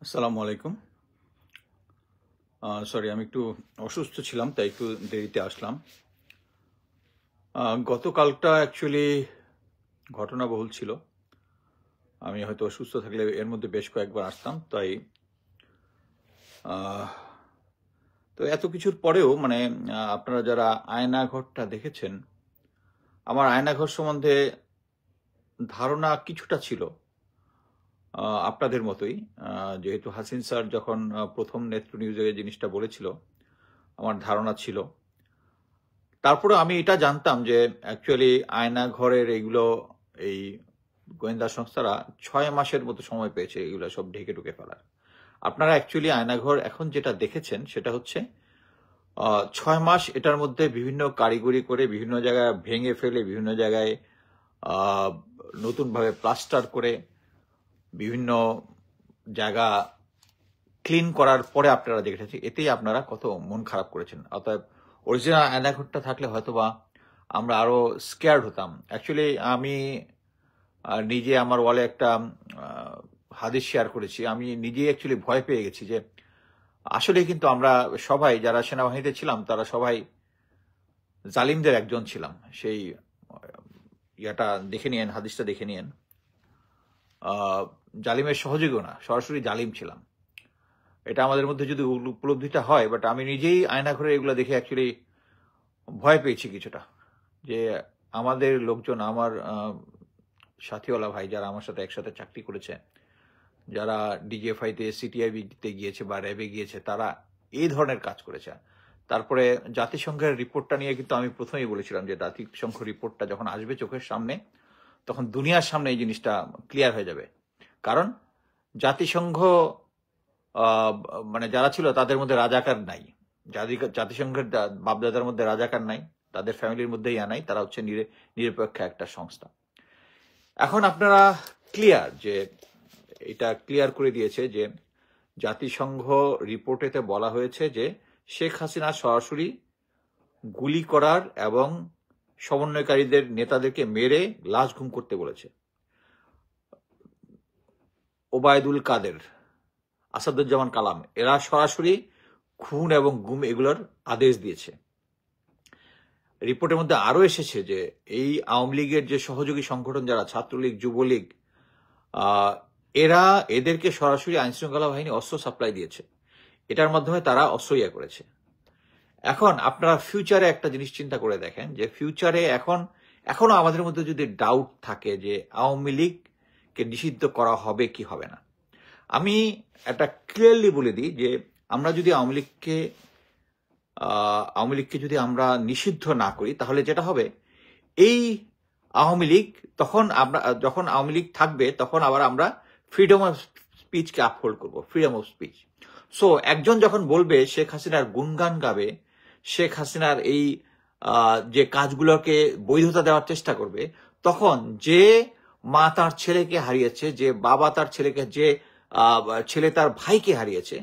আসসালামু আলাইকুম। সরি, আমি একটু অসুস্থ ছিলাম, তাই একটু দেরিতে আসলাম। গতকালটা অ্যাকচুয়ালি ঘটনাবহুল ছিল। আমি হয়তো অসুস্থ থাকলে এর মধ্যে বেশ কয়েকবার আসতাম, তাই আহ, তো এত কিছুর পরেও মানে আপনারা যারা আয়নাঘরটা দেখেছেন, আমার আয়নাঘর সম্বন্ধে ধারণা কিছুটা ছিল আপনাদের মতোই। যেহেতু হাসিন স্যার যখন প্রথম নেত্র নিউজে জিনিসটা বলেছিল, আমার ধারণা ছিল। তারপরে আমি এটা জানতাম যে অ্যাকচুয়ালি আয়নাঘরের এগুলো এই গোয়েন্দা সংস্থারা 6 মাসের মতো সময় পেয়েছে এগুলো সব ঢেকে ঢুকে ফেলার। আপনারা অ্যাকচুয়ালি আয়নাঘর এখন যেটা দেখেছেন সেটা হচ্ছে 6 মাস এটার মধ্যে বিভিন্ন কারিগরি করে বিভিন্ন জায়গায় ভেঙে ফেলে, বিভিন্ন জায়গায় নতুনভাবে প্লাস্টার করে, বিভিন্ন জায়গা ক্লিন করার পরে আপনারা দেখেছেন। এতেই আপনারা কত মন খারাপ করেছেন। অতএব অরিজিনাল অ্যানাকোন্ডা থাকলে হয়তোবা আমরা আরো স্কেয়ার্ড হতাম। অ্যাকচুয়ালি আমি নিজে আমার ওয়ালে একটা হাদিস শেয়ার করেছি। আমি নিজেই অ্যাকচুয়ালি ভয় পেয়ে গেছি যে আসলে কিন্তু আমরা সবাই যারা সেনাবাহিনীতে ছিলাম তারা সবাই জালিমদের একজন ছিলাম। সেই ইয়াটা দেখে নিয়েন, হাদিসটা দেখে নিয়েন। জালিমের সহযোগীও না, সরাসরি জালিম ছিলাম। এটা আমাদের মধ্যে যদি উপলব্ধিটা হয়, বাট আমি নিজেই আয়নাঘরে এগুলো দেখে অ্যাকচুয়ালি ভয় পেয়েছি কিছুটা, যে আমাদের লোকজন, আমার সাথীওয়ালা ভাই যারা আমার সাথে একসাথে চাকরি করেছে, যারা ডিজিএফআইতে সিটিআইবিতে গিয়েছে বা র্যাবে গিয়েছে, তারা এই ধরনের কাজ করেছে। তারপরে জাতিসংঘের রিপোর্টটা নিয়ে কিন্তু আমি প্রথমেই বলেছিলাম যে জাতিসংঘ রিপোর্টটা যখন আসবে চোখের সামনে, তখন দুনিয়ার সামনে এই জিনিসটা ক্লিয়ার হয়ে যাবে। কারণ জাতিসংঘ মানে যারা ছিল তাদের মধ্যে রাজাকার নাই। জাতিসংঘের বাপদাদার মধ্যে রাজাকার নাই, তাদের ফ্যামিলির মধ্যে ইয়া নাই। তারা হচ্ছে নিরপেক্ষ একটা সংস্থা। এখন আপনারা ক্লিয়ার যে এটা ক্লিয়ার করে দিয়েছে যে জাতিসংঘ রিপোর্টেতে বলা হয়েছে যে শেখ হাসিনা সরাসরি গুলি করার এবং সমন্বয়কারীদের নেতাদেরকে মেরে লাশ গুম করতে বলেছে। ওবায়দুল কাদের, আসাদুজ্জামান কালাম, এরা সরাসরি খুন এবং গুম এগুলোর আদেশ দিয়েছে। রিপোর্টের মধ্যে আরো এসেছে যে এই আওয়ামী লীগের যে সহযোগী সংগঠন যারা ছাত্রলীগ, যুবলীগ, এরা এদেরকে সরাসরি আইনশৃঙ্খলা বাহিনী অস্ত্র সাপ্লাই দিয়েছে। এটার মাধ্যমে তারা অস্ত্র ইয়া করেছে। এখন আপনারা ফিউচারে একটা জিনিস চিন্তা করে দেখেন যে ফিউচারে এখনো আমাদের মধ্যে যদি ডাউট থাকে যে আওয়ামী লীগকে নিষিদ্ধ করা হবে কি হবে না, আমি একটা ক্লিয়ারলি বলে দিই যে আমরা যদি আওয়ামী লীগকে যদি আমরা নিষিদ্ধ না করি, তাহলে যেটা হবে, এই আওয়ামী লীগ যখন আওয়ামী লীগ থাকবে তখন আবার আমরা ফ্রিডম অফ স্পিচকে আপহোল্ড করবো, ফ্রিডম অফ স্পিচ। সো একজন যখন বলবে, শেখ হাসিনার গুণগান গাবে, শেখ হাসিনার এই যে কাজগুলোকে বৈধতা দেওয়ার চেষ্টা করবে, তখন যে মা তার ছেলেকে হারিয়েছে, যে বাবা তার ছেলেকে, যে ছেলে তার ভাইকে হারিয়েছে,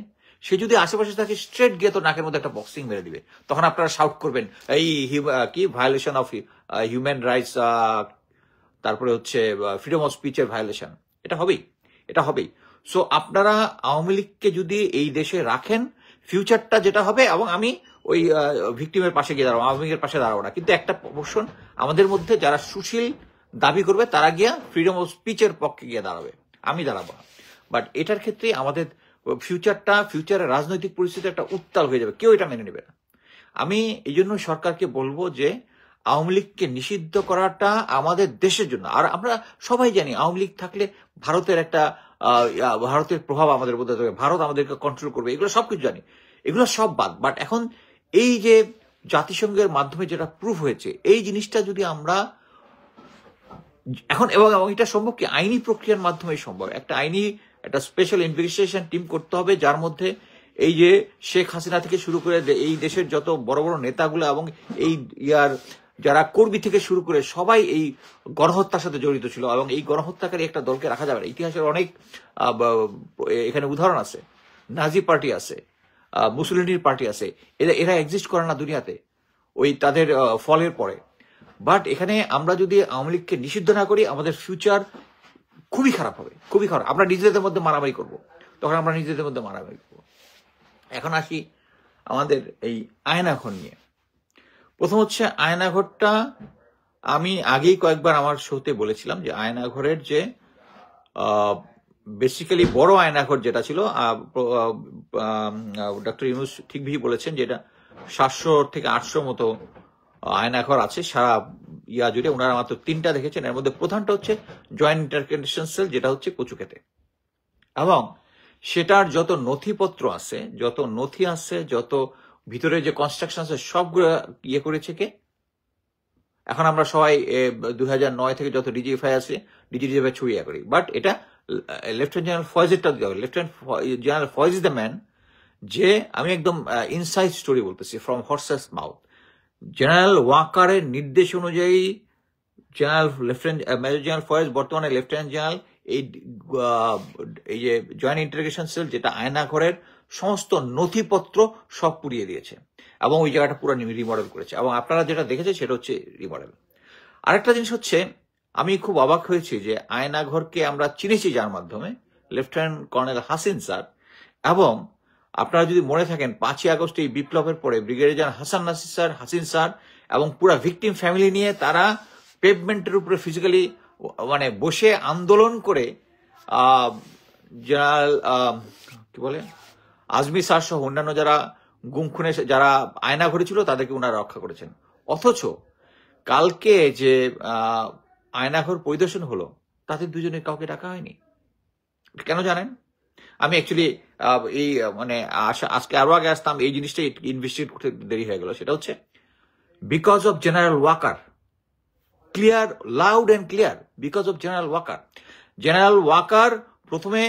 সে যদি আশেপাশে থাকে, স্ট্রেট গিয়ে তো নাকের মধ্যে একটা বক্সিং মেরে দিবে। তখন আপনারা শাউট করবেন এই কি ভায়োলেশন অফ হিউম্যান রাইটস, তারপরে হচ্ছে ফ্রিডম অফ স্পিচের ভায়োলেশন। এটা হবেই। সো আপনারা আওয়ামী লীগকে যদি এই দেশে রাখেন, ফিউচারটা যেটা হবে, এবং আমি ওই ভিকটিমের পাশে গিয়ে দাঁড়াবো, আওয়ামী লীগের পাশে দাঁড়াবো না, কিন্তু একটা পোর্শন আমাদের মধ্যে যারা সুশীল দাবি করবে তারা গিয়া ফ্রিডম অফ স্পিচের পক্ষে গিয়ে দাঁড়াবে, আমি দাঁড়াবো না। বাট এটার ক্ষেত্রে আমাদের ফিউচারের রাজনৈতিক পরিস্থিতি একটা উত্তাল হয়ে যাবে, কেউ এটা মেনে নেবে না। আমি এই জন্য সরকারকে বলবো যে আওয়ামী লীগকে নিষিদ্ধ করাটা আমাদের দেশের জন্য। আর আমরা সবাই জানি আওয়ামী লীগ থাকলে ভারতের প্রভাব আমাদের মধ্যে থাকবে, ভারত আমাদেরকে কন্ট্রোল করবে, এগুলো সবকিছু জানি, এগুলো সব বাদ। বাট এখন এই যে জাতিসংঘের মাধ্যমে যেটা প্রুফ হয়েছে, এই জিনিসটা যদি আমরা এখন, এবং এটা সম্ভব কি আইনি প্রক্রিয়ার মাধ্যমে সম্ভব, একটা স্পেশাল ইনভেস্টিগেশন টিম করতে হবে, যার মধ্যে এই যে শেখ হাসিনা থেকে শুরু করে এই দেশের যত বড় বড় নেতাগুলো এবং এই যারা কর্মী থেকে শুরু করে সবাই এই গণহত্যার সাথে জড়িত ছিল, এবং এই গণহত্যাকারী একটা দলকে রাখা যাবে না। ইতিহাসের অনেক এখানে উদাহরণ আছে, নাজি পার্টি আছে, মুসলিনীর পার্টি আছে, এরা এক্সিস্ট করে না দুনিয়াতে ওই তাদের ফলের পরে। বাট এখানে আমরা যদি আওয়ামী লীগকে নিষিদ্ধ না করি, আমাদের ফিউচার খুবই খারাপ হবে, খুবই খারাপ। আমরা নিজেদের মধ্যে মারামারি করবো। তখন আমরা নিজেদের মধ্যে মারামারি করবো। এখন আসি আমাদের এই আয়নাঘর নিয়ে। প্রথম হচ্ছে আয়নাঘরটা, আমি আগেই কয়েকবার আমার শোতে বলেছিলাম যে আয়নাঘরের যে বেসিক্যালি বড় আয়নাঘর যেটা ছিল, ডক্টর ইউনুস ঠিকই বলেছেন যে এটা 700 থেকে 800 মতো আয়নাঘর আছে সারা ইয়া জুড়ে। ওনারা মাত্র 3টা দেখেছেন। এর মধ্যে প্রধানটা হচ্ছে জয়েন্ট ইন্টারকন্ডিশন সেল, যেটা হচ্ছে কচুক্ষেতে, এবং সেটার যত নথিপত্র আছে, যত নথি আছে, যত ভিতরে যে কনস্ট্রাকশন আছে, সবগুলো ইয়ে করেছে কে? এখন আমরা সবাই 2009 থেকে যত ডিজিএফআই আছে, ডিজিএফআই ছড়িয়ে করি, বাট এটা লেফটেন্যান্ট জেনারেল ফয়েজেরটা দিতে হবে। Lieutenant general Faiz is the man, যে আমি একদম ইনসাইড স্টোরি বলতেছি, ফ্রম হর্সেস মাউথ। জেনারেল ওয়াকারের নির্দেশ অনুযায়ী মেজর জেনারেল ফয়েজ, বর্তমানে লেফটেন্যান্ট জেনারেল, এই যে জয়েন্ট ইন্টারোগেশন সেল, যেটা আয়নাঘরের সমস্ত নথিপত্র সব পুড়িয়ে দিয়েছে এবং ওই জায়গাটা পুরো রিমডেল করেছে, এবং আপনারা যেটা দেখেছেন সেটা হচ্ছে রিমডেল। আরেকটা জিনিস হচ্ছে, আমি খুব অবাক হয়েছি যে আয়নাঘরকে আমরা চিনেছি যার মাধ্যমে, লেফটেন্যান্ট কর্নেল হাসিন স্যার। এবং আপনারা যদি মনে থাকেন 5ই আগস্ট এই বিপ্লবের পরে brigadier general Hasan Nasir sir, Hasin sir এবং পুরা ভিকটিম ফ্যামিলি নিয়ে তারা পেভমেন্টের উপরে ফিজিক্যালি মানে বসে আন্দোলন করে জেনারেল কি বলে আজমি স্যার সহ অন্যান্য যারা গুম খুনে যারা আয়নাঘরে ছিল তাদেরকে ওনারা রক্ষা করেছেন। অথচ কালকে যে আয়নাঘর পরিদর্শন হলো, তাদের দুজনের কাউকে ডাকা হয়নি। কেন জানেন? আমি অ্যাকচুয়ালি এই মানে আজকে আরো আগে আসতাম, এই জিনিসটা ইনভেস্টিগেট করতে দেরি হয়ে গেল। সেটা হচ্ছে because of general Waker. Clear, loud and clear, because of general Waker. General Waker প্রথমে,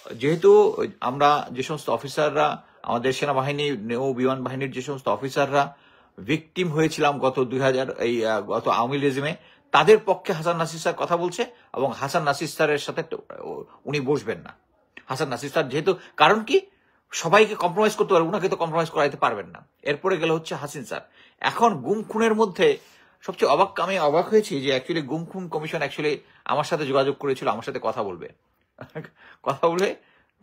যেহেতু আমরা যে সমস্ত অফিসাররা, আমাদের সেনাবাহিনী, নৌ বিমান বাহিনীর যে সমস্ত অফিসাররা ভিকটিম হয়েছিলাম গত গত আওয়ামী রেজিমে, তাদের পক্ষে হাসান নাসির স্যার কথা বলছে, এবং হাসান নাসির স্যারের সাথে উনি বসবেন না। হাসান নাসির স্যার যেহেতু, কারণ কি, সবাইকে কম্প্রোমাইজ করতে পারবে, ওনাকে তো কম্প্রোমাইজ করাইতে পারবেন না। এরপরে গেল হচ্ছে হাসিন স্যার। এখন গুম খুনের মধ্যে সবচেয়ে আমি অবাক হয়েছি যে অ্যাকচুয়ালি গুম খুন কমিশন অ্যাকচুয়ালি আমার সাথে যোগাযোগ করেছিল, আমার সাথে কথা বলবে। কথা বলে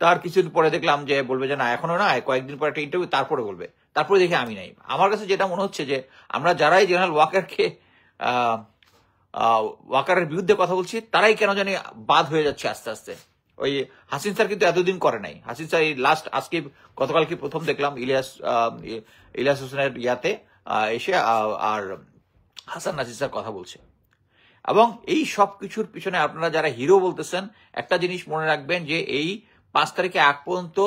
তার কিছুদিন পরে দেখলাম যে বলবে যে না, এখনো না, কয়েকদিন পরে একটা ইন্টারভিউ, তারপরে বলবে। তারপরে দেখি আমি নাই। আমার কাছে যেটা মনে হচ্ছে যে আমরা যারাই জেনারেল ওয়াকারের বিরুদ্ধে কথা বলছি, তারাই কেন জানি বাদ হয়ে যাচ্ছে আস্তে আস্তে। ওই হাসিন স্যার কিন্তু এতদিন করে নাই। হাসিন স্যার এই লাস্ট আজকে গতকালকে প্রথম দেখলাম ইলিয়াস হোসেনের ইয়াতে এসে আর হাসান নাসির স্যার কথা বলছে। এবং এই সব কিছুর পিছনে আপনারা যারা হিরো বলতেছেন, একটা জিনিস মনে রাখবেন যে এই 5 তারিখে আগ পর্যন্ত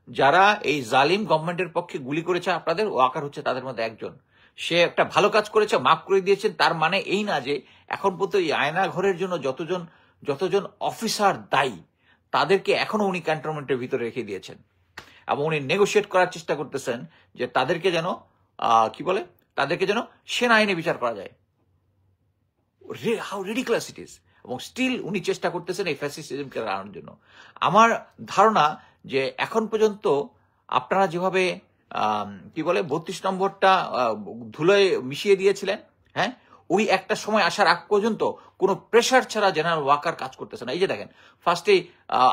যারা এই জালিম গভর্নমেন্টের পক্ষে গুলি করেছে, আপনাদের ওয়াকার হচ্ছে তাদের মধ্যে একজন। সে একটা ভালো কাজ করেছে, মাফ করে দিয়েছেন, তার মানে এই না যে এখন পর্যন্ত এই আয়নাঘরের জন্য যতজন অফিসার দায়ী, তাদেরকে এখনো উনি ক্যান্টনমেন্টের ভিতরে রেখে দিয়েছেন, এবং উনি নেগোশিয়েট করার চেষ্টা করতেছেন যে তাদেরকে যেন তাদেরকে যেন সেনা আইনে বিচার করা যায়। How ridiculous it is. এবং স্টিল উনি চেষ্টা করতেছেন এই ফ্যাসিস্টিজমকে আনার জন্য। আমার ধারণা যে এখন পর্যন্ত আপনারা যেভাবে 32 নম্বরটা ধুলোয় মিশিয়ে দিয়েছিলেন, হ্যাঁ, ওই একটা সময় আসার আগ পর্যন্ত কোনো প্রেশার ছাড়া জেনারেল ওয়াকার কাজ করতেছে না। এই যে দেখেন, ফার্স্টে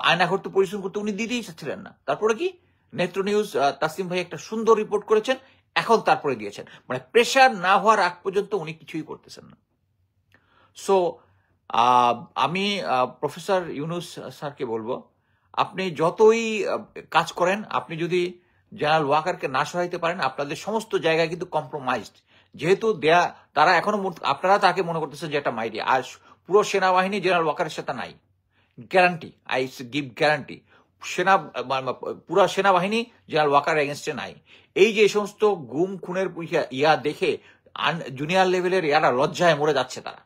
আয়নাঘর তো পরিশ্রম করতে উনি দিতেই চাচ্ছিলেন না, তারপরে কি নেত্র নিউজ তাসিম ভাই একটা সুন্দর রিপোর্ট করেছেন, এখন তারপরে দিয়েছেন। মানে প্রেশার না হওয়ার আগ পর্যন্ত উনি কিছুই করতেছেন না। সো আমি প্রফেসর ইউনুস স্যারকে বলবো, আপনি যতই কাজ করেন, আপনি যদি জেনারেল ওয়াকারকে না সহাইতে পারেন, আপনাদের সমস্ত জায়গায় কিন্তু কম্প্রোমাইজড। যেহেতু তারা এখনো, আপনারা তাকে মনে করতেছেন যে একটা মাইডিয়া, আর পুরো সেনাবাহিনী জেনারেল ওয়াকারের সাথে নাই। গ্যারান্টি, আই গিভ গ্যারান্টি, পুরো সেনাবাহিনী জেনারেল ওয়াকার এগেনস্টে নাই। এই যে সমস্ত গুম খুনের ইয়া দেখে জুনিয়র লেভেলের ইয়ারা লজ্জায় মরে যাচ্ছে তারা।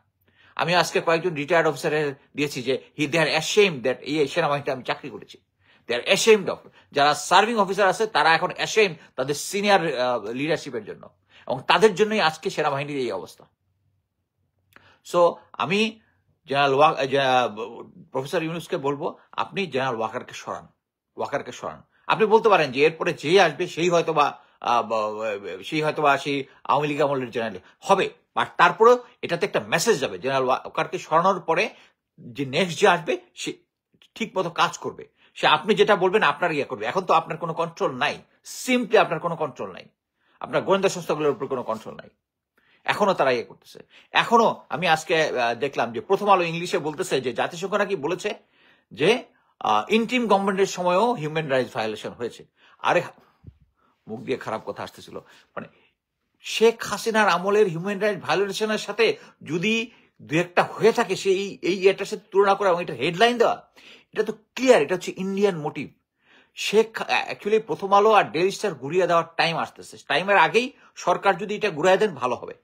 আমি আজকে কয়েকজন রিটায়ার্ড অফিসারের দিয়েছি যে দে আর অ্যাশেমড দ্যাট এই সেনাবাহিনীতে আমি চাকরি করেছি। দে আর অ্যাশেমড অফ, যারা সার্ভিং অফিসার আছে তারা এখন অ্যাশেমড তাদের সিনিয়র লিডারশিপের জন্য, এবং তাদের জন্যই আজকে সেনাবাহিনীর এই অবস্থা। সো আমি জেনারেল প্রফেসর ইউনুসকে বলবো, আপনি জেনারেল ওয়াকারকে সরান। আপনি বলতে পারেন যে এরপরে যে আসবে সেই হয়তোবা সেই আওয়ামী লীগ আমলের জেনারেল হবে, বাট তারপরেও এটাতে একটা মেসেজ যাবে, জেনারেল ওয়াকারকে সরানোর পরে যে নেক্সট যে আসবে সে ঠিক মতো কাজ করবে, সে আপনি যেটা বলবেন আপনার ইয়ে করবে। এখন তো আপনার কোনো কন্ট্রোল নাই, সিম্পলি আপনার কোনো কন্ট্রোল নাই, আপনার গোয়েন্দা সংস্থাগুলোর উপর কোনো কন্ট্রোল নাই। এখনো তারা ইয়ে করতেছে। এখনো আমি আজকে দেখলাম যে প্রথম আলো ইংলিশে বলতেছে যে জাতিসংঘ নাকি বলেছে যে ইন্টিম গভর্নমেন্টের সময়ও হিউম্যান রাইটস ভায়োলেশন হয়েছে। আরে মুখ দিয়ে খারাপ কথা আসতেছিল, মানে শেখ হাসিনার আমলের হিউম্যান রাইটস ভায়োলেশনের সাথে যদি দু একটা হয়ে থাকে সেই এটার সাথে তুলনা করা এবং এটা হেডলাইন দেওয়া, এটা তো ক্লিয়ার, এটা হচ্ছে ইন্ডিয়ান মোটিভ। শেখ অ্যাকচুয়ালি প্রথম আলো আর ডেইলি স্টার ঘুরিয়ে দেওয়ার টাইম আসতেছে, টাইমের আগেই সরকার যদি এটা ঘুরিয়ে দেন ভালো হবে।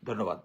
ধন্যবাদ।